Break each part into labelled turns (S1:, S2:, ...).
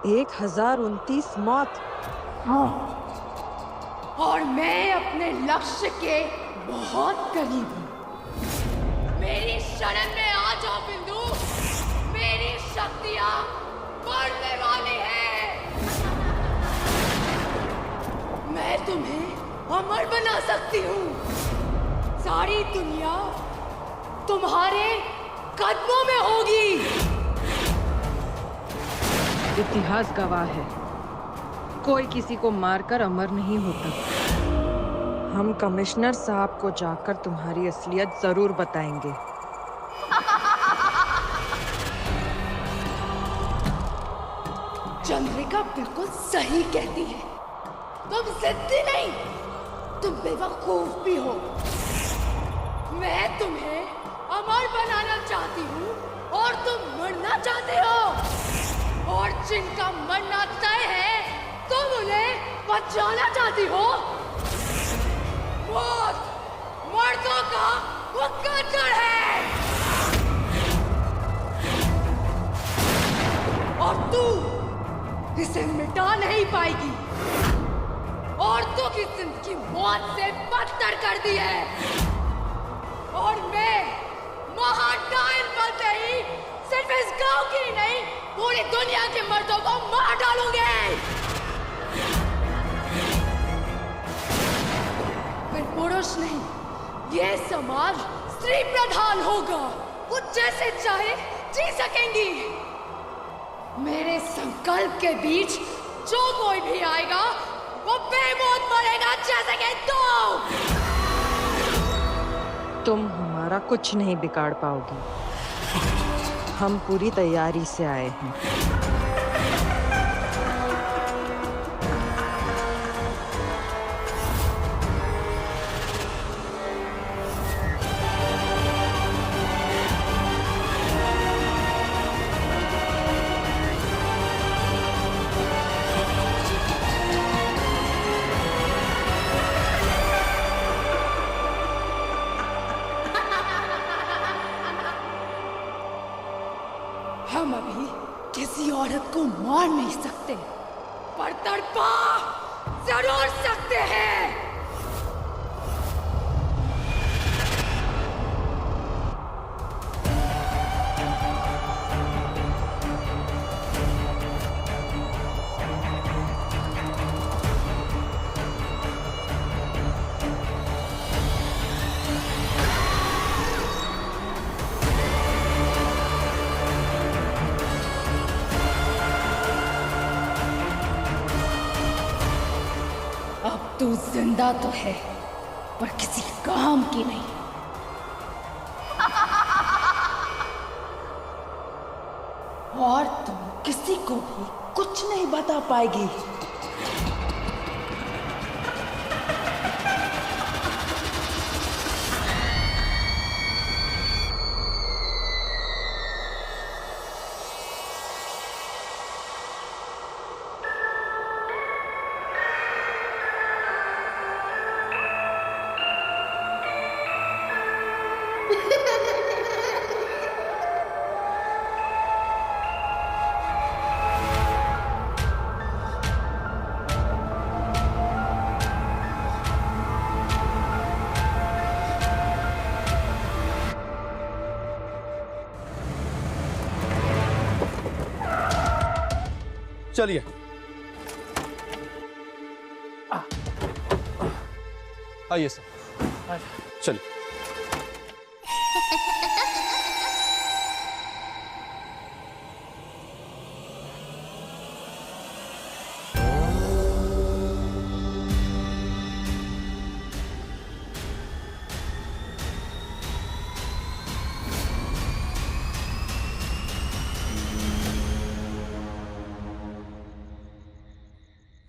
S1: 1029 मौत।
S2: हाँ, और मैं अपने लक्ष्य के बहुत करीब हूँ। मेरी शरण में आ जाओ बिंदु, मेरी शक्तियाँ बढ़ने वाली है। मैं तुम्हें अमर बना सकती हूँ। सारी दुनिया तुम्हारे कदमों में होगी।
S1: इतिहास गवाह है, कोई किसी को मारकर अमर नहीं होता। हम कमिश्नर साहब को जाकर तुम्हारी असलियत जरूर बताएंगे।
S2: चंद्रिका बिल्कुल सही कहती है। तुम जिद्दी नहीं, तुम बेवकूफ भी हो। मैं तुम्हें अमर बनाना चाहती हूँ और तुम मरना चाहते हो। और जिनका मरना तय है तुम उन्हें बचाना चाहती हो। मौत मर्दों का मुकद्दर है और तू इसे मिटा नहीं पाएगी। औरतों की जिंदगी मौत से बदतर कर दी है और मैं महाडायन बनते ही सिर्फ इस गांव की ही नहीं पूरी दुनिया के मर्दों को मार डालूंगे। फिर पुरुष नहीं, ये समाज स्त्री प्रधान होगा। वो जैसे चाहे जी सकेंगी। मेरे संकल्प के बीच जो कोई भी आएगा वो बेमौत मरेगा, जैसे कि
S1: तुम हमारा कुछ नहीं बिगाड़ पाओगी। हम पूरी तैयारी से आए हैं।
S2: हम अभी किसी औरत को मार नहीं सकते, पर तड़पा जरूर सकते हैं। तू जिंदा तो है पर किसी काम की नहीं। और तुम किसी को भी कुछ नहीं बता पाएगी।
S3: चलिए आइए सर, चलिए।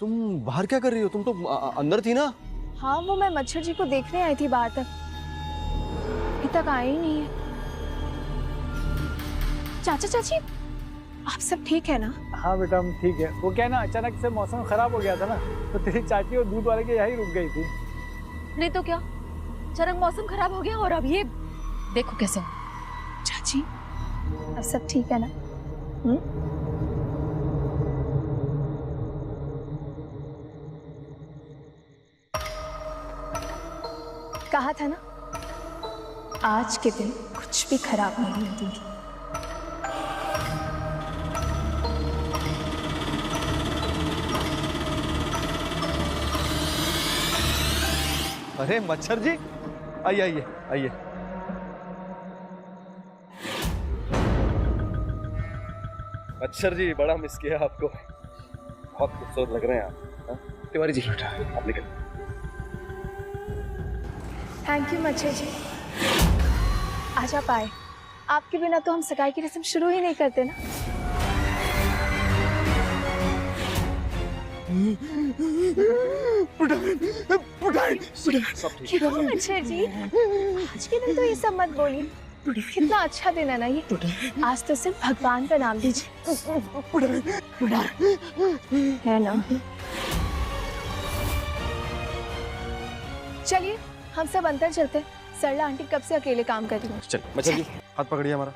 S3: तुम बाहर क्या कर रही हो? तुम तो अंदर थी ना।
S4: हाँ, वो मैं मच्छर जी को देखने आई थी बाहर तक, अभी तक आए ही नहीं है। चाचा चाची, आप सब ठीक है ना?
S5: हाँ बेटा, हम ठीक है। वो क्या है ना, अचानक से मौसम खराब हो गया था ना, तो तेरी चाची और दूध वाले के यहीं रुक गई थी।
S4: नहीं तो क्या, अचानक मौसम खराब हो गया और अब ये देखो कैसे। चाची, अब सब ठीक है ना? कहा था ना, आज के दिन कुछ भी खराब नहीं होने दूंगी।
S3: अरे मच्छर जी, आइए आइए आइए। मच्छर जी, बड़ा मिस किया आपको, बहुत खूबसूरत लग रहे हैं आप। हाँ? तिवारी जी आप निकल।
S4: थैंक यू मच्छर जी, आज आप आए। आपके बिना तो हम सगाई की रस्म शुरू ही नहीं करते ना। क्यों मच्छर जी, आज के दिन तो ये सब मत बोलिए। कितना अच्छा दिन है ना ये। आज तो सिर्फ भगवान का नाम लीजिए, है ना। चलिए हम सब अंदर चलते हैं। सरला आंटी कब से अकेले काम कर रही है।
S3: चल मच्छर जी, हाथ पकड़िए हमारा।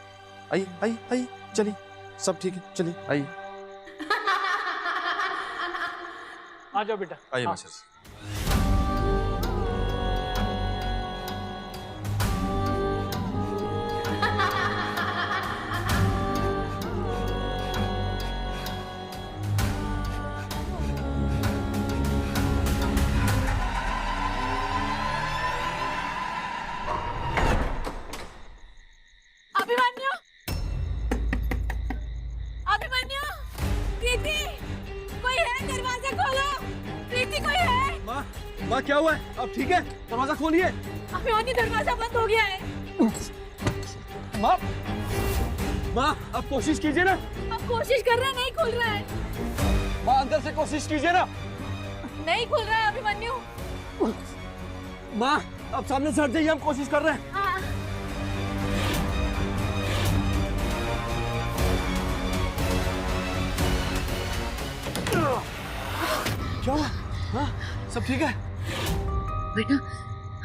S3: आइए आइए आइए, चलिए सब ठीक है, चलिए आइए।
S5: आ जाओ बेटा।
S3: आइए
S5: हाँ।
S3: मच्छर जी।
S2: अभिमन्यु, अभिमन्यु, प्रीति, कोई है? दरवाजा खोलो। प्रीति, कोई है?
S3: माँ क्या हुआ है? अब ठीक है? दरवाजा खोलिए।
S2: अभिमन्यु, दरवाजा बंद हो गया है।
S3: माँ अब कोशिश कीजिए ना।
S2: अब कोशिश कर रहे हैं, नहीं खुल रहा है।
S3: माँ अंदर से कोशिश कीजिए ना।
S2: नहीं खुल रहा है अभिमन्यु।
S3: माँ अब सामने से हट जाइए, हम कोशिश कर रहे हैं।
S2: हाँ।
S3: क्या हुआ? हाँ सब ठीक है?
S2: बेटा,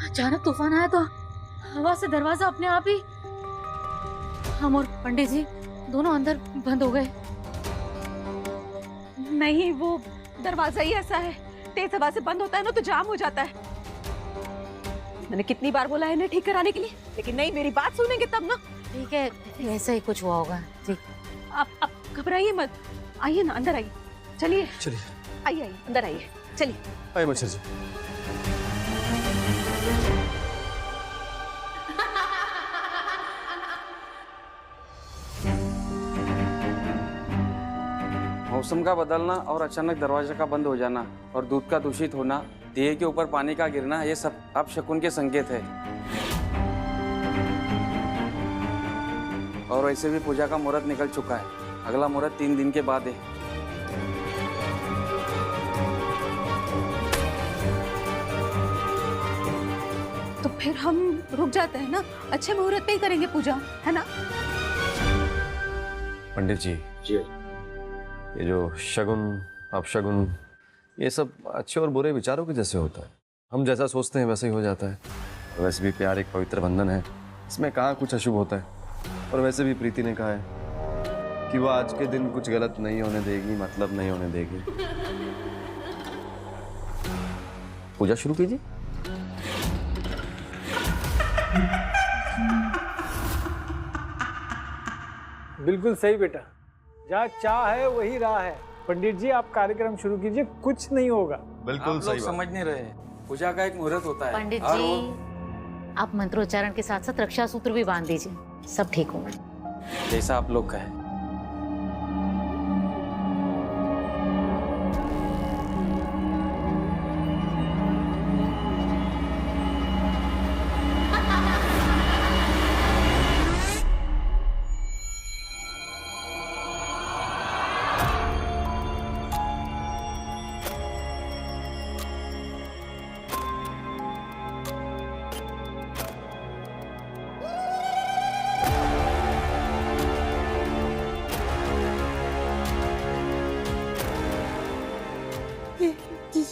S2: अचानक तूफान आया तो हवा से दरवाजा अपने आप ही, हम और पंडित जी दोनों अंदर बंद हो गए।
S6: नहीं, वो दरवाजा ही ऐसा है, तेज हवा से बंद होता है ना तो जाम हो जाता है। मैंने कितनी बार बोला है इन्हें ठीक कराने के लिए, लेकिन नहीं, मेरी बात सुनेंगे तब ना।
S2: ठीक है, ऐसा ही कुछ हुआ होगा। ठीक,
S6: आप घबराइए मत, आइए ना अंदर आइए। चलिए
S3: चलिए
S6: आइए आइए अंदर आइए, चलिए।
S3: आइए मच्छर जी।
S7: मौसम का बदलना और अचानक दरवाजे का बंद हो जाना और दूध का दूषित होना, दिए के ऊपर पानी का गिरना, ये सब अपशकुन के संकेत है। और वैसे भी पूजा का मुहूर्त निकल चुका है, अगला मुहूर्त 3 दिन के बाद है।
S6: तो फिर हम रुक जाते हैं ना, अच्छे मुहूर्त पे ही करेंगे पूजा, है ना?
S3: पंडित जी, ये जो शगुन अपशगुन, ये सब अच्छे और बुरे विचारों के जैसे होता है। हम जैसा सोचते हैं वैसे ही हो जाता है। और वैसे भी प्यार एक पवित्र बंधन है, इसमें कहाँ कुछ अशुभ होता है। और वैसे भी प्रीति ने कहा है कि वो आज के दिन कुछ गलत नहीं होने देगी, मतलब नहीं होने देगी। पूजा शुरू कीजिए।
S5: बिल्कुल सही बेटा, जहाँ चाह है वही राह है। पंडित जी आप कार्यक्रम शुरू कीजिए, कुछ नहीं होगा।
S3: बिल्कुल
S7: आप
S3: सही
S7: लोग
S3: बात।
S7: समझ नहीं रहे, पूजा का एक मुहूर्त होता है।
S2: पंडित
S7: और
S2: जी,
S7: वो
S2: आप मंत्रोच्चारण के साथ साथ रक्षा सूत्र भी बांध दीजिए, सब ठीक होगा।
S7: जैसा आप लोग कहें।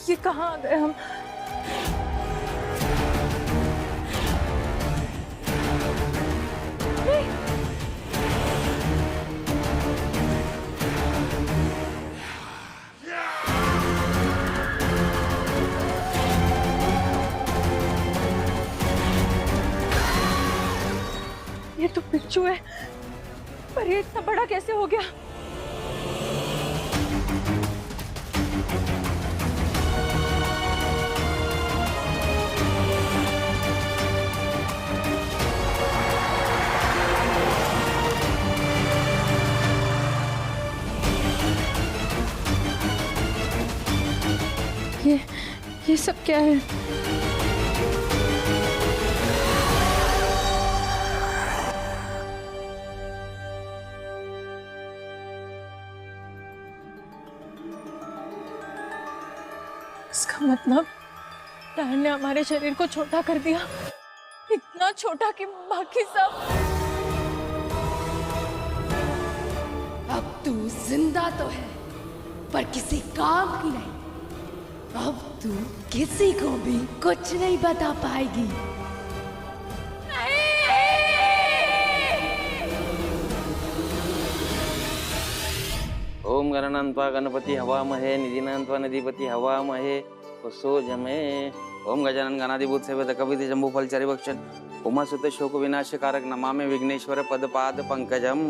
S6: ये कहाँ आ गए हम? बच्चू है, पर ये इतना बड़ा कैसे हो गया? ये सब क्या है? इसका मतलब दान ने हमारे शरीर को छोटा कर दिया, इतना छोटा कि बाकी सब।
S2: अब तू जिंदा तो है, पर किसी काम की नहीं। अब तू किसी को भी कुछ नहीं बता पाएगी।
S7: ओम गणनान्त्वा गणपति हवामहे निधिनान्त्वा नदीपति हवामहे कुसोजमे। ओम गजानन गणाधिभूत सेवत कविति जम्बू फलचारी भक्षण उमा सुत शोक विनाश कारक नमामि विघ्नेश्वर पद पाद पंकजम।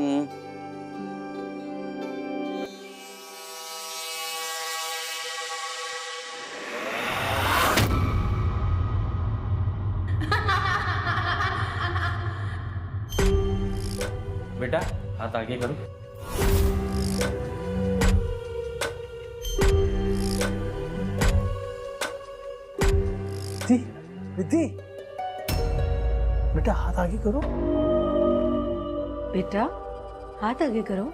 S7: बेटा हाथ आगे करो।
S5: रिद्धि, बेटा हाथ आगे करो।
S6: बेटा हाथ आगे करो।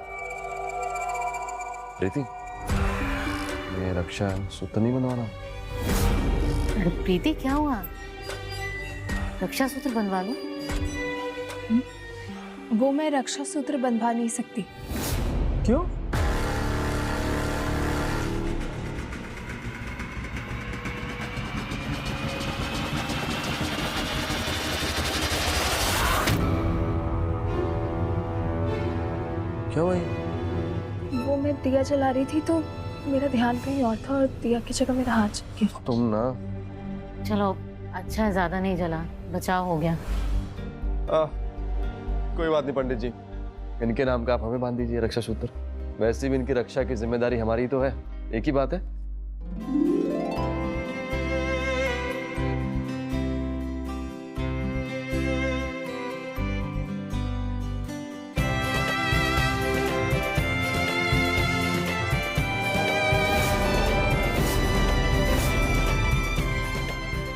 S3: प्रीति, ये रक्षा सूत्र नहीं बनवाना?
S8: अरे प्रीति क्या हुआ? रक्षा सूत्र बनवा लो।
S4: वो मैं रक्षा सूत्र बंधवा नहीं सकती।
S5: क्यों?
S3: क्या हुआ?
S4: वो मैं दिया जला रही थी तो मेरा ध्यान कहीं और था और दिया की जगह मेरा हाथ चल गया।
S3: तुम ना
S8: चलो अच्छा है, ज्यादा नहीं जला, बचाव हो गया।
S3: कोई बात नहीं पंडित जी, इनके नाम का आप हमें बांध दीजिए रक्षा सूत्र। वैसे भी इनकी रक्षा की जिम्मेदारी हमारी तो है, एक ही बात है।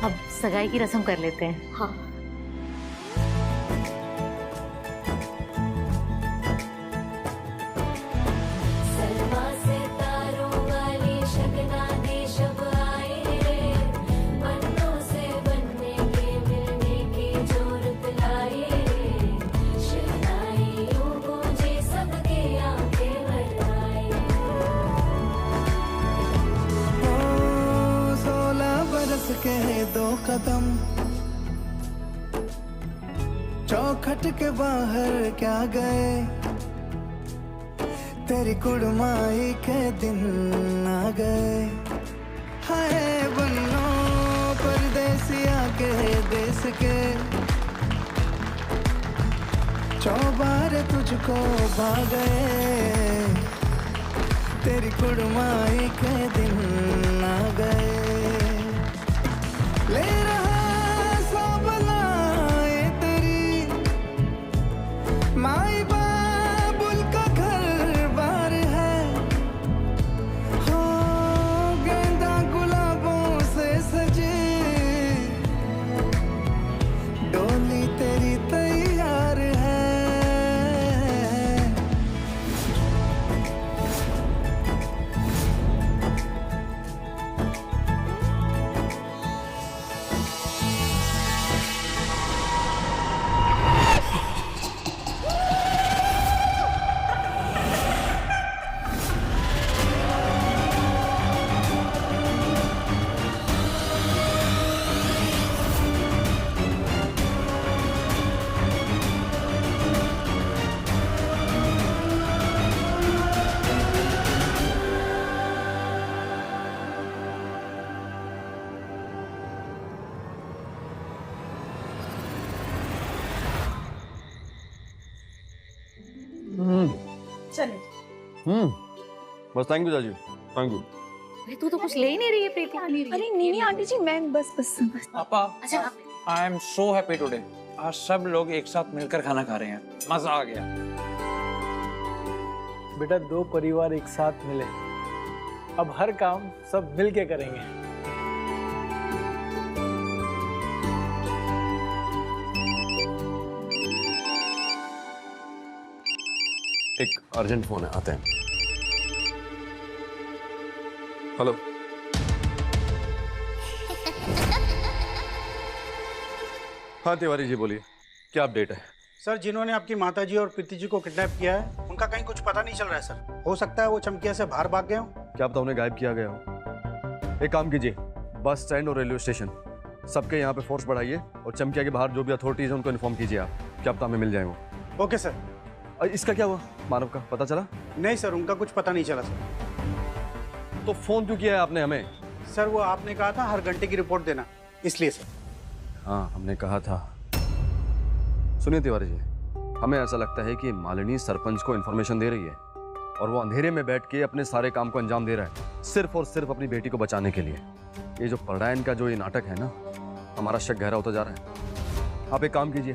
S8: अब सगाई की रस्म कर लेते हैं।
S2: हाँ।
S9: के दो कदम चौखट के बाहर क्या गए, तेरी कुड़माई के दिन आ गए। हाय बन्नो परदेसिया के देश के, चौबार तुझको भा गए, तेरी कुड़माई के दिन आ गए। ले रहा सब लाए तेरी माई बाबुल का घर बार है, हो गेंदा गुलाबों से सजे, डोली तेरी तैयार है।
S6: चलिए।
S3: बस थैंक यू चाची, थैंक यू।
S8: अरे तू तो कुछ ले ही नहीं रही है प्रीति।
S4: अरे नहीं आंटी जी, मैं बस
S10: पापा,
S8: अच्छा
S10: I am so happy today. आज सब लोग एक साथ मिलकर खाना खा रहे हैं, मजा आ गया।
S5: बेटा 2 परिवार एक साथ मिले, अब हर काम सब मिल के करेंगे।
S3: एक अर्जेंट फोन है, आते हैं। हेलो। हाँ तिवारी जी बोलिए, क्या अपडेट है?
S11: सर, जिन्होंने आपकी माताजी और प्रीति जी को किडनैप किया है, उनका कहीं कुछ पता नहीं चल रहा है सर। हो सकता है वो चमकिया से बाहर भाग गए हो।
S3: क्या पता उन्हें गायब किया गया हो। एक काम कीजिए, बस स्टैंड और रेलवे स्टेशन सबके यहाँ पे फोर्स बढ़ाइए और चमकिया के बाहर जो भी अथॉरिटीज है उनको इन्फॉर्म कीजिए आप, क्या पता हमें मिल जाए वो।
S11: Okay sir.
S3: और इसका क्या हुआ, मानव का पता चला?
S11: नहीं सर, उनका कुछ पता नहीं चला सर।
S3: तो फोन क्यों किया है आपने हमें?
S11: सर वो आपने कहा था हर घंटे की रिपोर्ट देना, इसलिए सर।
S3: हाँ हमने कहा था। सुनिए तिवारी जी, हमें ऐसा लगता है कि मालिनी सरपंच को इन्फॉर्मेशन दे रही है और वो अंधेरे में बैठ के अपने सारे काम को अंजाम दे रहा है, सिर्फ और सिर्फ अपनी बेटी को बचाने के लिए। ये जो पलायन का जो ये नाटक है ना, हमारा शक गहरा होता जा रहा है। आप एक काम कीजिए,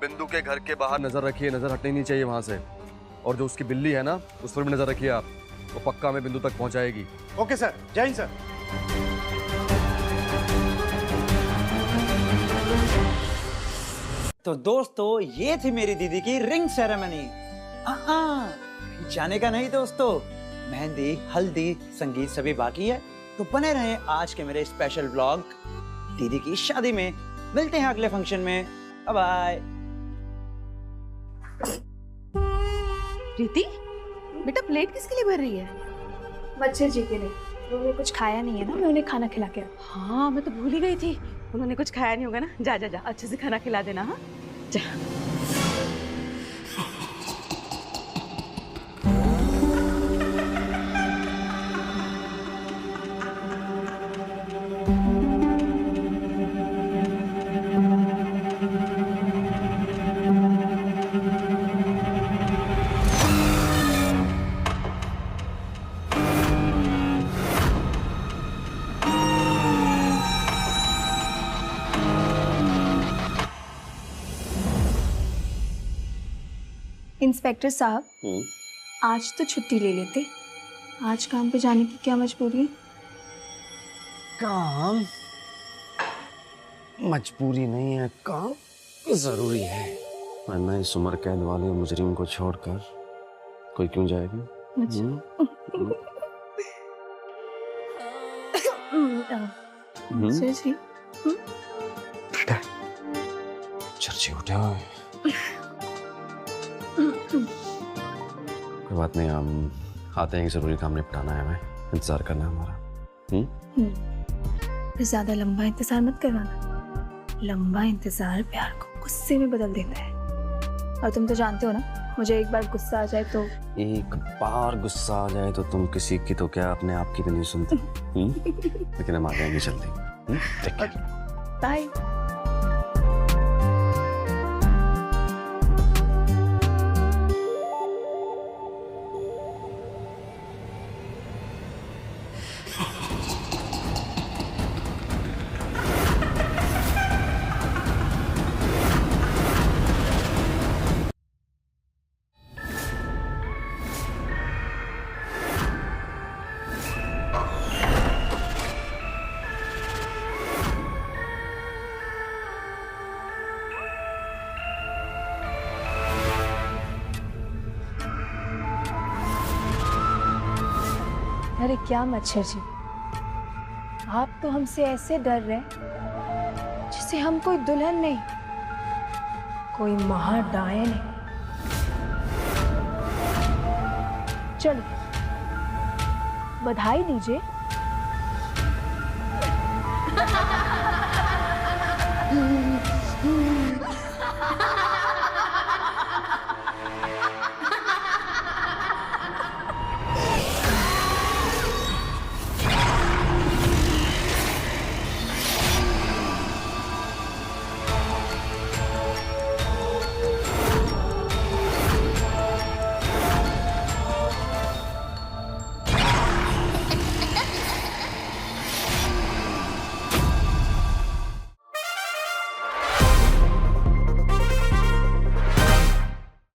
S3: बिंदु के घर के बाहर नजर रखिए, नजर हटनी नहीं चाहिए वहां से। और जो उसकी बिल्ली है ना, उस पर भी नजर रखिए आप, वो पक्का हमें बिंदु तक पहुंचाएगी।
S11: ओके सर, जय हिंद सर।
S10: तो दोस्तों, ये थी मेरी दीदी की रिंग सेरेमनी। जाने का नहीं दोस्तों, मेहंदी, हल्दी, संगीत सभी बाकी है। तो बने रहें आज के मेरे स्पेशल व्लॉग दीदी की शादी में। मिलते हैं अगले फंक्शन में, बाय बाय।
S6: प्रीति, बेटा प्लेट किसके लिए भर रही है?
S4: मच्छर जी के लिए। उन्होंने कुछ खाया नहीं है ना, मैं उन्हें खाना खिला के।
S6: हाँ मैं तो भूल ही गई थी, उन्होंने कुछ खाया नहीं होगा ना। जा जा जा, अच्छे से खाना खिला देना। हाँ जा।
S4: इंस्पेक्टर साहब, आज तो छुट्टी ले लेते, आज काम पे जाने की क्या मजबूरी है?
S3: काम मजबूरी नहीं है, काम जरूरी है, वरना इस उम्र कैद वाले मुजरिम को छोड़कर कोई क्यों जाएगा?
S4: जी
S3: बेटा चर्चे उठे हुए। कोई बात नहीं, हम आते हैं, जरूरी काम निपटाना है, हमें इंतजार करना है हमारा।
S4: फिर ज्यादा लंबा इंतजार मत करवाना, लंबा इंतजार प्यार को गुस्से में बदल देता है। और तुम तो जानते हो ना, मुझे एक बार गुस्सा आ जाए तो,
S3: एक बार गुस्सा आ जाए तो तुम किसी की तो क्या अपने आप की भी नहीं सुनती। लेकिन हम आ जाएंगे जल्दी।
S4: बाय। अरे क्या मच्छर जी, आप तो हमसे ऐसे डर रहे जैसे हम कोई दुल्हन नहीं, कोई महाडायन है। चलो बधाई दीजिए।